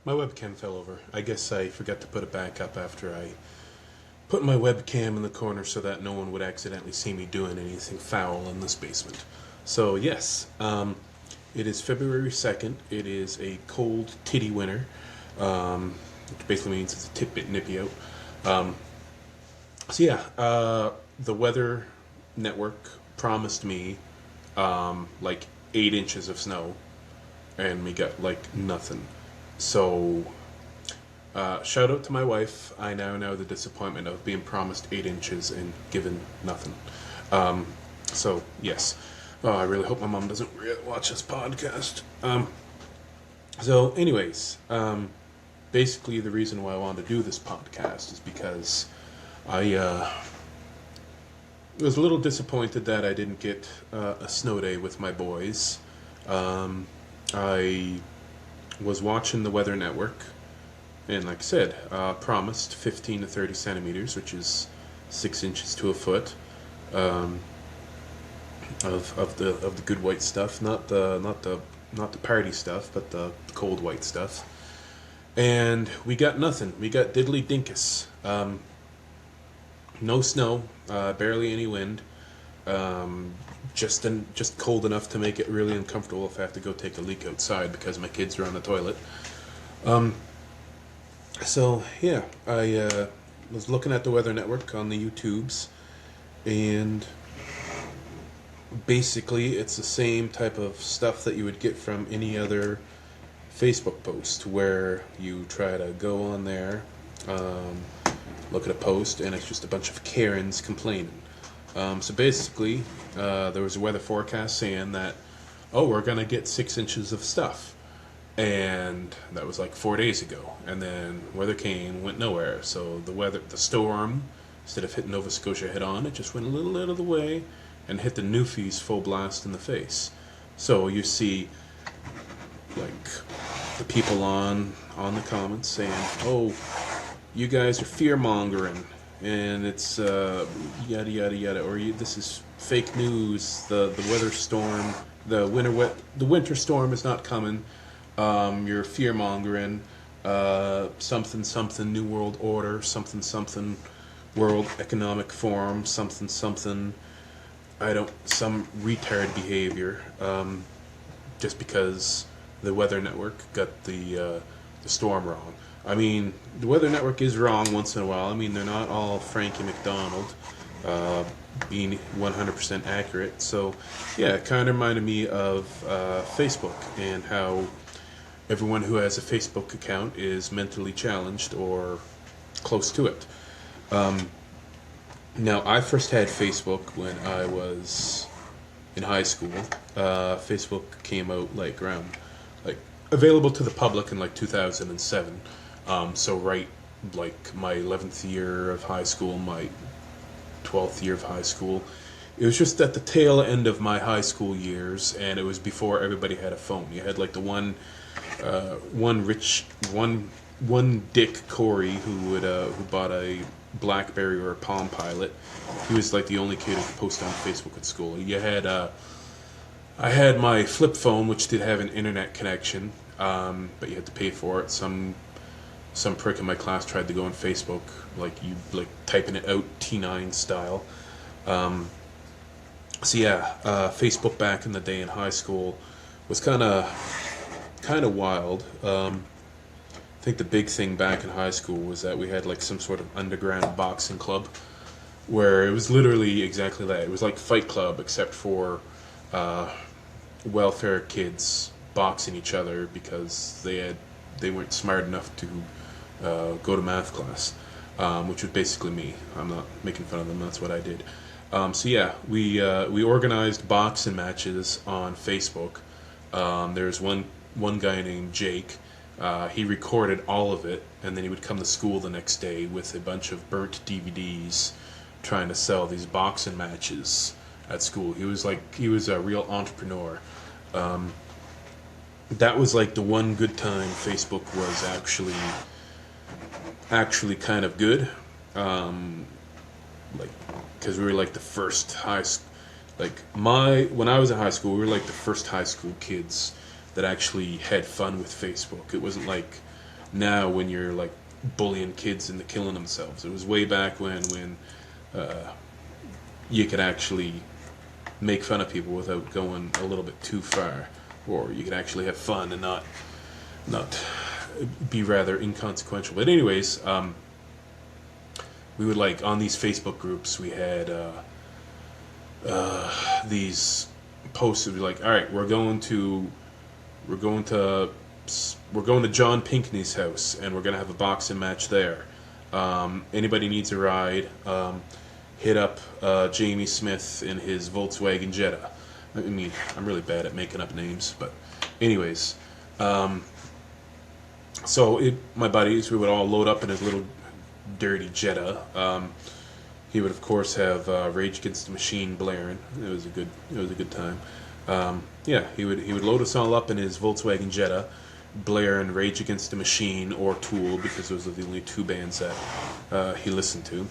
My webcam fell over. I guess I forgot to put it back up after I put my webcam in the corner so that no one would accidentally see me doing anything foul in this basement. So, yes, it is February 2nd. It is a cold titty winter, which basically means it's a tit bit nippy out. Um, the Weather Network promised me like 8 inches of snow, and we got like nothing. So, shout out to my wife. I now know the disappointment of being promised 8 inches and given nothing. Um, yes. Oh, I really hope my mom doesn't watch this podcast. Anyways, basically the reason why I wanted to do this podcast is because I was a little disappointed that I didn't get a snow day with my boys. I was watching the Weather Network, and like I said, promised 15 to 30 centimeters, which is 6 inches to a foot, um, of the good white stuff, not the party stuff, but the cold white stuff. And we got nothing. We got diddly dinkus. No snow, barely any wind. Just cold enough to make it really uncomfortable if I have to go take a leak outside because my kids are on the toilet. Um, I was looking at the Weather Network on the YouTubes, and basically it's the same type of stuff that you would get from any other Facebook post, where you try to go on there, um, look at a post, and it's just a bunch of Karens complaining. There was a weather forecast saying that, oh, we're gonna get 6 inches of stuff, and that was like 4 days ago. And then weather came, went nowhere. So the storm, instead of hitting Nova Scotia head on, it just went a little out of the way and hit the Newfies full blast in the face. So you see, like, the people on the comments saying, "Oh, you guys are fear mongering, and it's yada yada yada," or "This is fake news. The weather storm, the winter storm is not coming. You're fear mongering. Something something New World Order, something something World Economic Forum, something something. Some retard behavior. Just because the Weather Network got the storm wrong. I mean, the Weather Network is wrong once in a while. I mean, they're not all Frankie McDonald, being 100% accurate. So, yeah, it kind of reminded me of Facebook, and how everyone who has a Facebook account is mentally challenged or close to it. Um, Now, I first had Facebook when I was in high school. Facebook came out like available to the public in like 2007. So right, like my 11th year of high school, my 12th year of high school. It was just at the tail end of my high school years, and it was before everybody had a phone. You had like the one Dick Corey who bought a BlackBerry or a Palm Pilot. He was like the only kid who could post on Facebook at school. I had my flip phone, which did have an internet connection, but you had to pay for it. Some prick in my class tried to go on Facebook, like typing it out T9 style. Facebook back in the day in high school was kind of wild. I think the big thing back in high school was that we had like some sort of underground boxing club, where it was literally exactly that. It was like Fight Club, except for uh, welfare kids boxing each other because they weren't smart enough to go to math class, which was basically me. I'm not making fun of them. That's what I did. We organized boxing matches on Facebook. There's one guy named Jake. He recorded all of it, and then he would come to school the next day with a bunch of burnt DVDs, trying to sell these boxing matches at school. He was a real entrepreneur. That was like the one good time Facebook was actually kind of good. Like, because we were like the first when I was in high school, we were like the first high school kids that actually had fun with Facebook. It wasn't like now when you're like bullying kids into killing themselves. It was way back when you could actually make fun of people without going a little bit too far, or you could actually have fun and not be rather inconsequential. But anyways, we would like on these Facebook groups we had these posts would be like, all right, we're going to we're going to John Pinkney's house and we're going to have a boxing match there. Anybody needs a ride, hit up Jamie Smith in his Volkswagen Jetta. I mean, I'm really bad at making up names, but anyways, my buddies, we would all load up in his little dirty Jetta. He would of course have Rage Against the Machine blaring. It was a good time. He would load us all up in his Volkswagen Jetta, blaring Rage Against the Machine or Tool, because those are the only two bands that he listened to.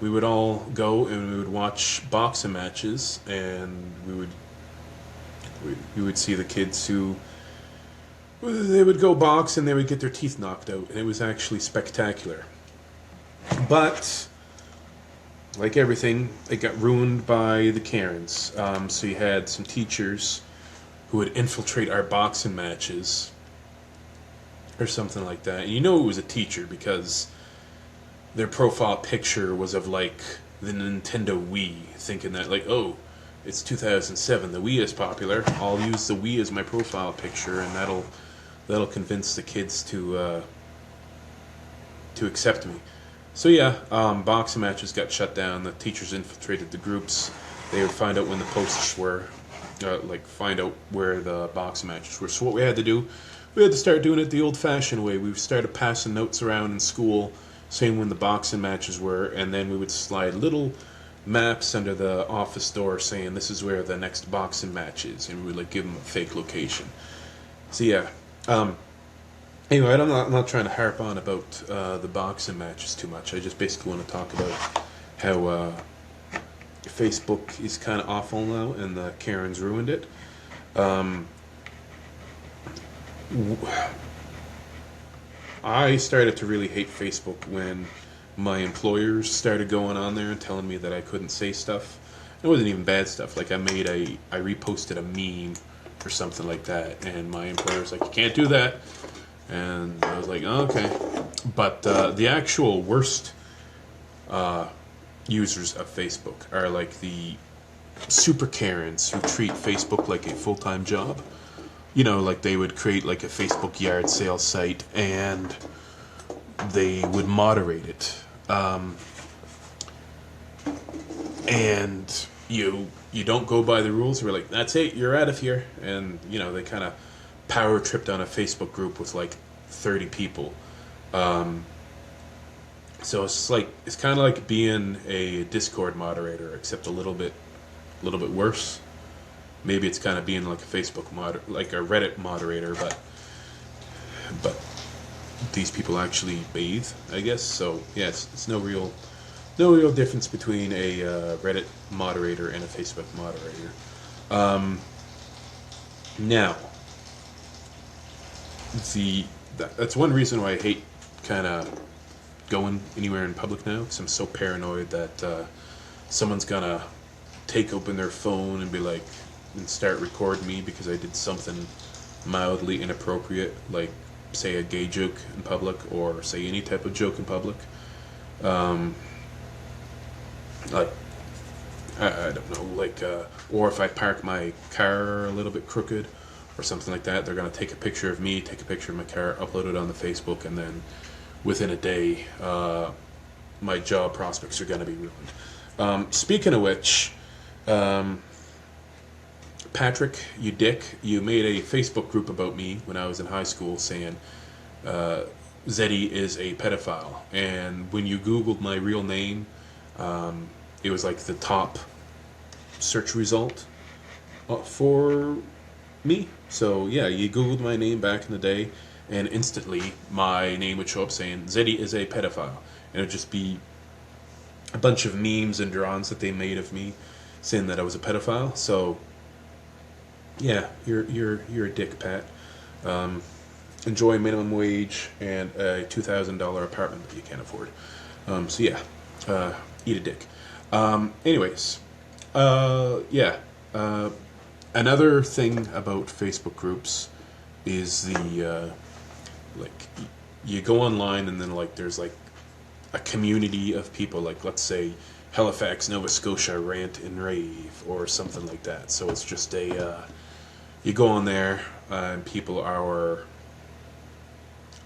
We would all go and we would watch boxing matches, and we would see the kids who they would go box and they would get their teeth knocked out, and it was actually spectacular. But like everything, it got ruined by the Karens. So you had some teachers who would infiltrate our boxing matches or something like that. And you know it was a teacher because their profile picture was of like the Nintendo Wii, thinking that like, oh, it's 2007, the Wii is popular, I'll use the Wii as my profile picture, and that'll convince the kids to accept me. So boxing matches got shut down. The teachers infiltrated the groups. They would find out when the posts were, find out where the boxing matches were. So what we had to do, we had to start doing it the old-fashioned way. We started passing notes around in school saying when the boxing matches were, and then we would slide little maps under the office door saying this is where the next boxing match is, and we would like give them a fake location. So anyway, I'm not trying to harp on about the boxing matches too much. I just basically want to talk about how Facebook is kind of awful now, and the Karens ruined it. I started to really hate Facebook when my employers started going on there and telling me that I couldn't say stuff. It wasn't even bad stuff. Like I reposted a meme or something like that, and my employer was like, you can't do that. And I was like, oh, okay. But the actual worst users of Facebook are like the super Karens who treat Facebook like a full-time job. You know, like they would create like a Facebook yard sale site and they would moderate it. And you don't go by the rules. We're like, that's it, you're out of here. And, you know, they kind of power tripped on a Facebook group with like 30 people. So it's kind of like being a Discord moderator, except a little bit worse. Maybe it's kind of being like a Facebook like a Reddit moderator, but these people actually bathe, I guess. So yeah, it's no real difference between a Reddit moderator and a Facebook moderator. Now, that's one reason why I hate kind of going anywhere in public now, because I'm so paranoid that someone's gonna take open their phone and be like, and start recording me because I did something mildly inappropriate, like say a gay joke in public or say any type of joke in public. Like I don't know, like or if I park my car a little bit crooked or something like that, they're gonna take a picture of me, take a picture of my car, upload it on the Facebook, and then within a day, my job prospects are gonna be ruined. Speaking of which, Patrick, you dick, you made a Facebook group about me when I was in high school saying Zeddy is a pedophile. And when you Googled my real name, it was like the top search result for me. So yeah, you Googled my name back in the day, and instantly my name would show up saying Zeddy is a pedophile. And it would just be a bunch of memes and drawings that they made of me saying that I was a pedophile. So yeah, you're a dick, Pat. enjoy minimum wage and a $2,000 apartment that you can't afford. So yeah, eat a dick. Anyways, yeah. Another thing about Facebook groups is the like you go online and then like there's like a community of people, like let's say Halifax, Nova Scotia rant and rave or something like that. So it's just a you go on there and people are,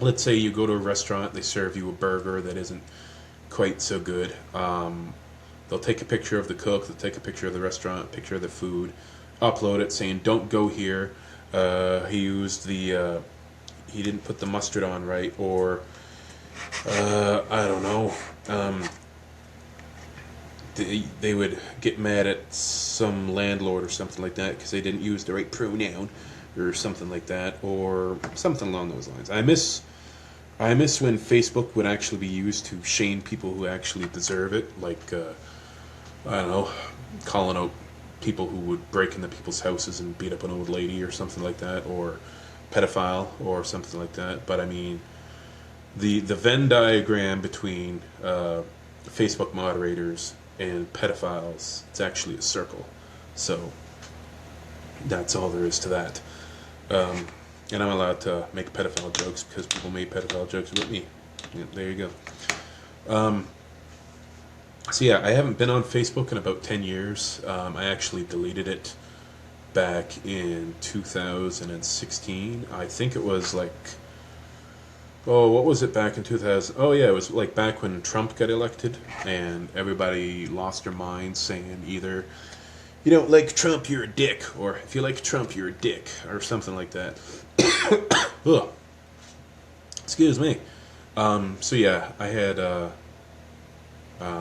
let's say you go to a restaurant, they serve you a burger that isn't quite so good. They'll take a picture of the cook, they'll take a picture of the restaurant, picture of the food, upload it saying don't go here. He used the he didn't put the mustard on right, or I don't know. They would get mad at some landlord or something like that because they didn't use the right pronoun or something like that, or something along those lines. I miss when Facebook would actually be used to shame people who actually deserve it, like I don't know, calling out people who would break into people's houses and beat up an old lady or something like that, or pedophile or something like that. But I mean, the Venn diagram between Facebook moderators and pedophiles, it's actually a circle. So that's all there is to that. And I'm allowed to make pedophile jokes because people made pedophile jokes with me. Yeah, there you go. So yeah, I haven't been on Facebook in about 10 years. I actually deleted it back in 2016. I think it was like, oh, what was it back in 2000? Oh yeah, it was like back when Trump got elected and everybody lost their minds saying either, you don't like Trump, you're a dick, or if you like Trump, you're a dick, or something like that. Ugh. Excuse me. So yeah, I had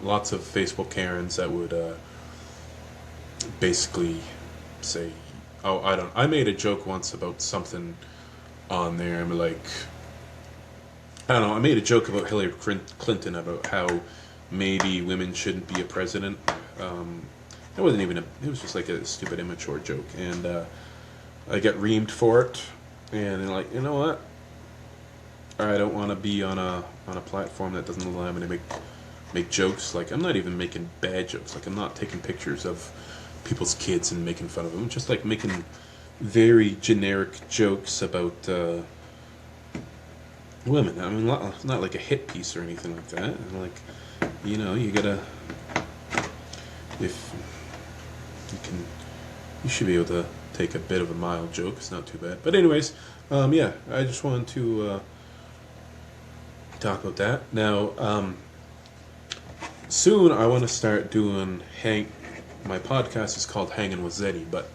lots of Facebook Karens that would basically say, "Oh, I made a joke once about something on there. I'm like, I don't know. I made a joke about Hillary Clinton about how maybe women shouldn't be a president. It wasn't even it was just like a stupid, immature joke, and I got reamed for it. And like, you know what? I don't want to be on a platform that doesn't allow me to make jokes. Like, I'm not even making bad jokes. Like, I'm not taking pictures of people's kids and making fun of them. I'm just like making very generic jokes about women. I mean, not like a hit piece or anything like that. And like, you know, you gotta, if you can, you should be able to take a bit of a mild joke. It's not too bad. But anyways, yeah, I just wanted to talk about that. Now, soon I want to start doing my podcast is called Hanging with Zeddy, but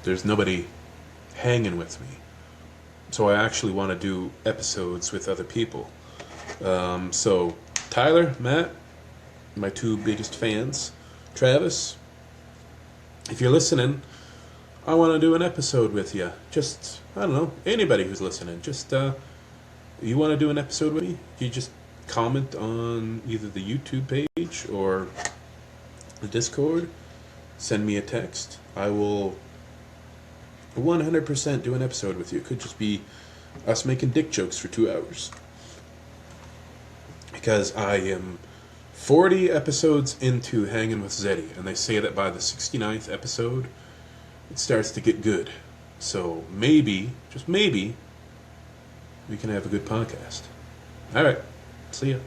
there's nobody hanging with me. So I actually want to do episodes with other people. So Tyler, Matt, my two biggest fans, Travis, if you're listening, I want to do an episode with you. Just, I don't know, anybody who's listening. Just, you want to do an episode with me? You just comment on either the YouTube page or the Discord. Send me a text. I will 100% do an episode with you. It could just be us making dick jokes for 2 hours. Because I am 40 episodes into Hanging with Zeddy, and they say that by the 69th episode, it starts to get good. So maybe, just maybe, we can have a good podcast. Alright, see ya.